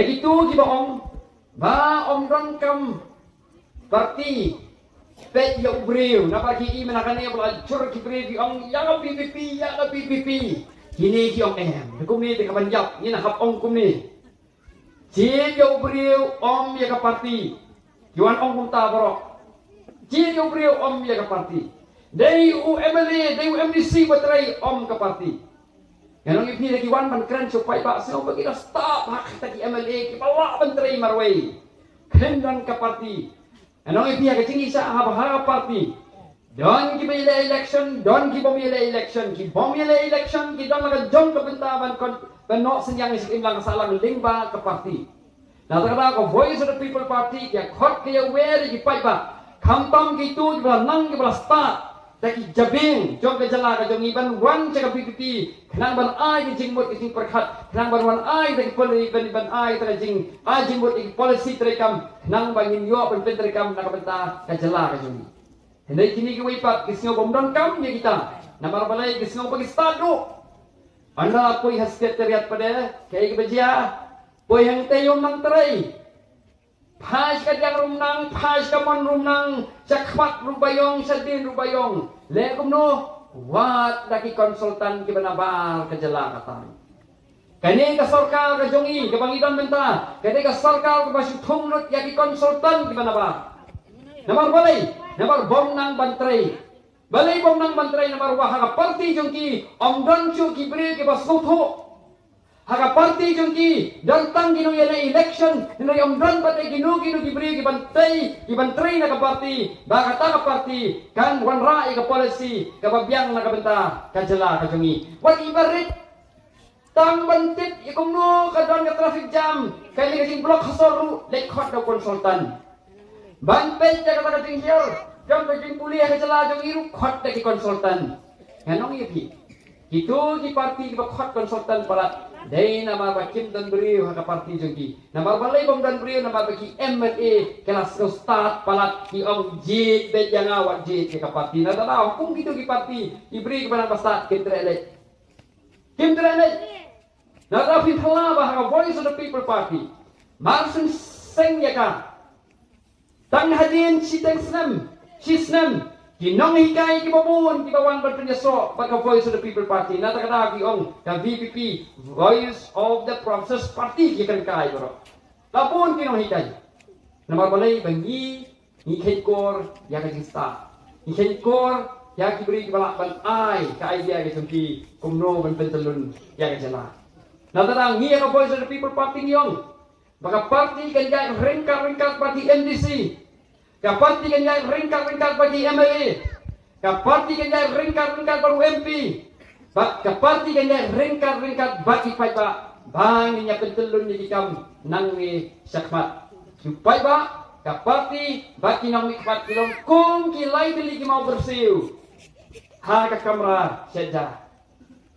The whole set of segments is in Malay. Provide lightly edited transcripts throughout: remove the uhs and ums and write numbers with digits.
Jadi tu kita om don kam parti pet ya ubreu na pagi i manakane belajar kibre di yang PPP ya PPP kini ki kum ni te kabanjap ni nak kum ni ji ya ubreu ya ka parti yuan kum ta borok ji ya ubreu ya ka parti dei MLA dei MDC batrai ka parti. Yang ini lagi wan ban keren supaya pak semua bagi dah stop hak tadi MLA ki bawa menteri marwai keren dan ke parti. Yang ini lagi tinggi sah apa parti. Don ki bela election, don ki bomila election, ki don laga jong ke bentaban kon benok senyang iskim lang salang lingba ke parti. Nah terkata ko voice of the people party ya khot ke ya weri ki pai ba. Kampam ki tu ki bala nang ki bala start. Taki jabing, jom ke jala ke jom iban wan cakap PPP, kenang ban ai ke jingmut ke jing perkat, kenang ban wan ai ke poli ban ai ke jing ai jingmut ke policy terekam, kenang ban yin yo ban terekam nak benta ke jala ke jom. Hendai kini ke wipat ke singo bomdon kam ya kita, namar balai ke singo bagi start do. Anda koi hasket teriat pada kai ke bejia, koi hang tayong mantrai. Pas kadang rumnang, pas kaman rumnang, sakmat rubayong, sadin rubayong. Lekum no, wat lagi konsultan ke benabar ke jela kata. Kini ke sarkal ke jongi, ke bangidan benta. Kini ke sarkal ke basu thumlut yaki konsultan ke benabar. Namar balai, namar bomnang bantrai. Balai bomnang bantrai namar wahaga parti jongki, omdoncu ki beri ke basutho. Haka parti jongki dantang gino yana election nilai omdon pate gino diberi ki bantrai na ka parti bakata ka parti kan wan rai ka policy ka babyang na ka benta ka jela ka jongi wat ibarit tang bantit ikum no ka don ka traffic jam kali ka sing blok hasoru lekhot da konsultan ban pen ja ka ting hier jom ka ting puli ka jela jongi ru khot da ki konsultan nganong ipi itu di parti ki khot konsultan parat dai nama bakim dan beriu haka parti jongki nama balai bom dan beriu nama bagi MLA kelas ko start palat ki jit be janga wat jit ke parti na tahu kung gitu ki parti diberi kepada pasat kim trele na tahu fithala bah haka voice of the people party marsun seng ya ka tang hadin sisnem kinong hikai ki babun ki bawan berpenyaso baka voice of the people party na takada ki ka VPP voice of the process party ki kan kai bro lapun kinong hikai namar balai bangi ni kor ya ka jista ni kor ya ki beri ki balak ban ai ka idea ki sumpi kumno ban pentelun ya ka jala na takada ngi ka voice of the people party ni baka party kan ya ringkat party NDC Kapati kan jai ringkat bagi MLA, kapati kan jai ringkat baru MP, kapati kan jai ringkat bagi paiba, bang niya pentelun ni dikam nangwi sakmat. Supaya ba kapati bagi nang mikmat kilong kung kilai beli mau bersiu, ha kamera saja.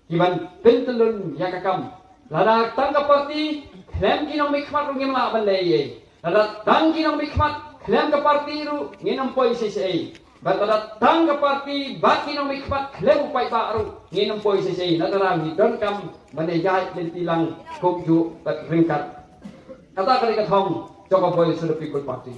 Kiban pentelun ya kakam. Lada tang kapati klem kinong mikmat rungim la balai. Lada tang kinong mikmat klem ke parti ru nginam poi CCA batada tang ke parti baki no mikpat klem upai baru nginam poi CCA natarang don kam manejai lentilang kumju bat ringkat kata kali katong coba poi sudah people party